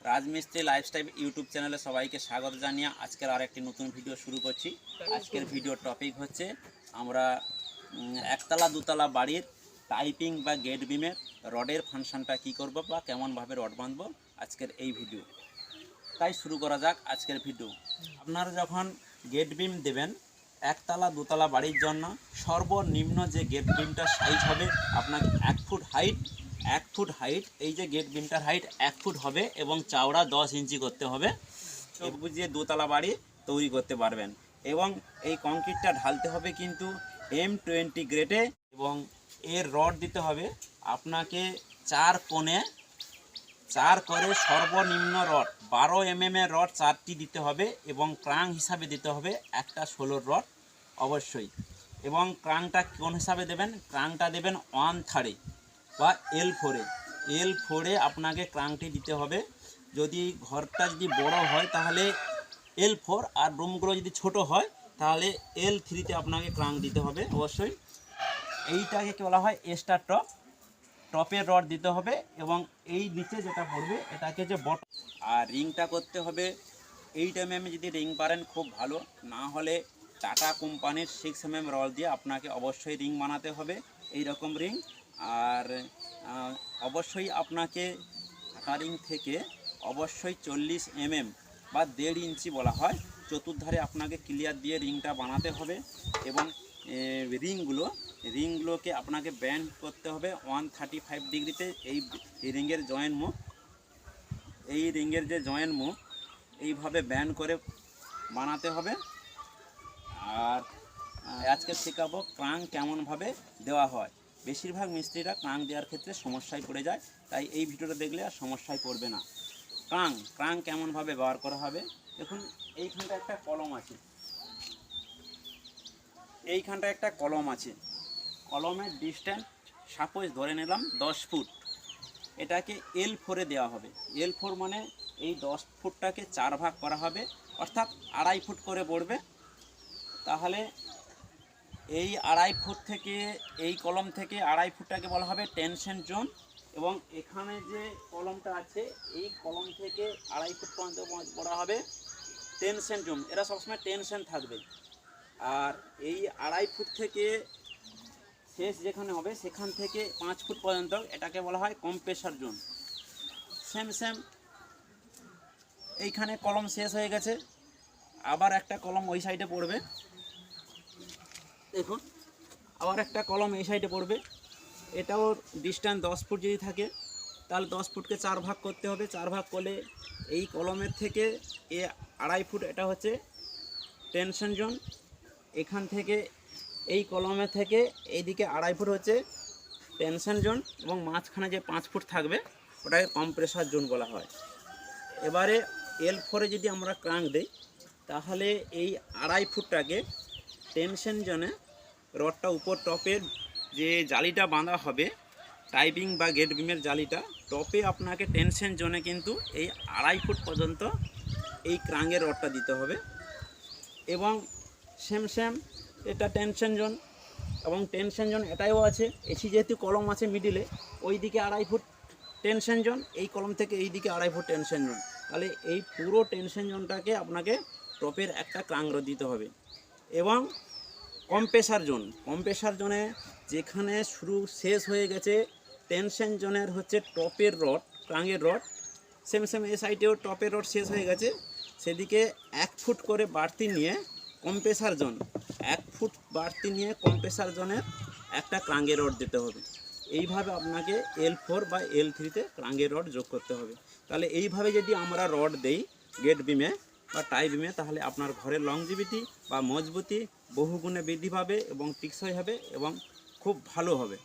রাজমিস্ত্রি lifestyle YouTube চ্যানেলে সবাইকে স্বাগত জানিয়ে আজকের আরেকটি নতুন ভিডিও শুরু করছি। আজকের ভিডিওর টপিক হচ্ছে আমরা একতলা দুতলা বাড়ির টাইপিং বা গেট বিমের রডের ফাংশনটা কী করব বা কেমনভাবে রড বাঁধবো আজকের এই ভিডিও। তাই শুরু করা যাক আজকের ভিডিও। আপনারা যখন গেট বিম দেবেন একতলা দুতলা বাড়ির জন্য সর্বনিম্ন যে গেট বিমটার সাইজ হবে আপনাকে 1 ফুট হাইট এই যে গেট বিমটার হাইট 1 ফুট হবে এবং চওড়া 10 ইঞ্চি করতে হবে। চোখ বুঝিয়ে দোতলা বাড়ি তৈরি করতে পারবেন। এবং এই কংক্রিটটা ঢালতে হবে কিন্তু M20 গ্রেডে এবং এর রড দিতে হবে আপনাকে 4 কোণে 4 করে সর্বনিম্ন রড 12 mm এর রড 4টি দিতে হবে এবং ক্রাং হিসাবে দিতে হবে একটা 16 রড অবশ্যই। এবং ক্রাংটা কোন হিসাবে দেবেন? ক্রাংটা দেবেন 1/3 বা L4 আপনাকে ক্রাংটি দিতে হবে। যদি ঘরটা যদি বড় হয় তাহলে L4 আর রুমগুলো যদি ছোট হয় তাহলে L3 আপনাকে ক্রাং দিতে হবে অবশ্যই। এইটাকে কি বলা হয়? এক্সট্রা টপের রড দিতে হবে এবং এই নিচে যেটা পড়বে এটাকে যে বট আর রিংটা করতে হবে 8 mm যদি রিং পারেন খুব ভালো, না হলে টাটা কোম্পানির 6 mm রড দিয়ে আপনাকে অবশ্যই রিং বানাতে হবে এই রকম রিং। আর অবশ্যই আপনাকে টাটা রিং থেকে অবশ্যই 40 mm বা 1.5 ইঞ্চি বলা হয় চতুর্ধারে আপনাকে ক্লিয়ার দিয়ে রিংটা বানাতে হবে। এবং রিংগুলোকে আপনাকে ব্যান্ড করতে হবে 135 ডিগ্রিতে। এই রিংয়ের যে জয়েন্ট মুখ এইভাবে ব্যান্ড করে বানাতে হবে। আর আজকে শেখাবো ক্রাং কেমনভাবে দেওয়া হয়। বেশিরভাগ মিস্ত্রিরা ক্রাং দেওয়ার ক্ষেত্রে সমস্যায় পড়ে যায়, তাই এই ভিডিওটা দেখলে আর সমস্যায় পড়বে না। ক্রাং কেমনভাবে ব্যবহার করা হবে দেখুন। এইখানটা একটা কলম আছে, কলমের ডিস্ট্যান্স সাপোজ ধরে নিলাম 10 ফুট। এটাকে L4 দেওয়া হবে। L4 মানে এই 10 ফুটটাকে 4 ভাগ করা হবে, অর্থাৎ 2.5 ফুট করে পড়বে। তাহলে এই 2.5 ফুট থেকে এই কলম থেকে 2.5 ফুটটাকে বলা হবে টেনশন জোন। এবং এখানে যে কলমটা আছে এই কলম থেকে 2.5 ফুট পর্যন্ত বলা হবে টেনশন জোন। এরা সবসময় টেনশন থাকবে। আর এই 2.5 ফুট থেকে শেষ যেখানে হবে সেখান থেকে 5 ফুট পর্যন্ত এটাকে বলা হয় কম্প্রেসার জোন। সেম এইখানে কলম শেষ হয়ে গেছে, আবার একটা কলম ওই সাইডে পড়বে। দেখুন আবার একটা কলম এই সাইডে পড়বে। এটাও ডিস্ট্যান্স 10 ফুট যদি থাকে তাহলে 10 ফুটকে 4 ভাগ করতে হবে। 4 ভাগ করলে এই কলমের থেকে 2.5 ফুট এটা হচ্ছে টেনশন জোন। এখান থেকে এই কলমের থেকে এইদিকে 2.5 ফুট হচ্ছে টেনশন জোন এবং মাঝখানে যে 5 ফুট থাকবে ওটাকে কম্প্রেসার জোন বলা হয়। এবারে L4 যদি আমরা ক্রাং দিই তাহলে এই 2.5 ফুটটাকে টেনশন জোনে রডটা উপর টপের যে জালিটা বাঁধা হবে টাইপিং বা গেট বিমের জালিটা টপে আপনাকে টেনশন জোনে কিন্তু এই 2.5 ফুট পর্যন্ত এই ক্রাঙের রডটা দিতে হবে। এবং সেম এটা টেনশন জোন এবং টেনশন জোন এটাও আছে। এসি যেহেতু কলম আছে মিডিলে, ওই দিকে 2.5 ফুট টেনশন জোন, এই কলম থেকে এই দিকে 2.5 ফুট টেনশন জোন। তাহলে এই পুরো টেনশন জোনটাকে আপনাকে টপের একটা ক্রাং রড দিতে হবে। এবং কম্প্রেসার জোনে যেখানে শুরু শেষ হয়ে গেছে টেনশন জোনের হচ্ছে টপের রড ক্রাঙের রড, সেম এই সাইডেও টপের রড শেষ হয়ে গেছে, সেদিকে 1 ফুট করে বাড়তি নিয়ে কম্প্রেসার জোন 1 ফুট বাড়তি নিয়ে কম্প্রেসার জোনের একটা ক্রাঙের রড দিতে হবে। এইভাবে আপনাকে L4 বা L3 ক্রাঙের রড যোগ করতে হবে। তাহলে এইভাবে যদি আমরা রড দেই গেট বিমে বা টাই বিমে তাহলে আপনার ঘরের লংজিভিটি বা মজবুতি বহুগুণে বৃদ্ধি পাবে এবং টেকসই হবে এবং খুব ভালো হবে।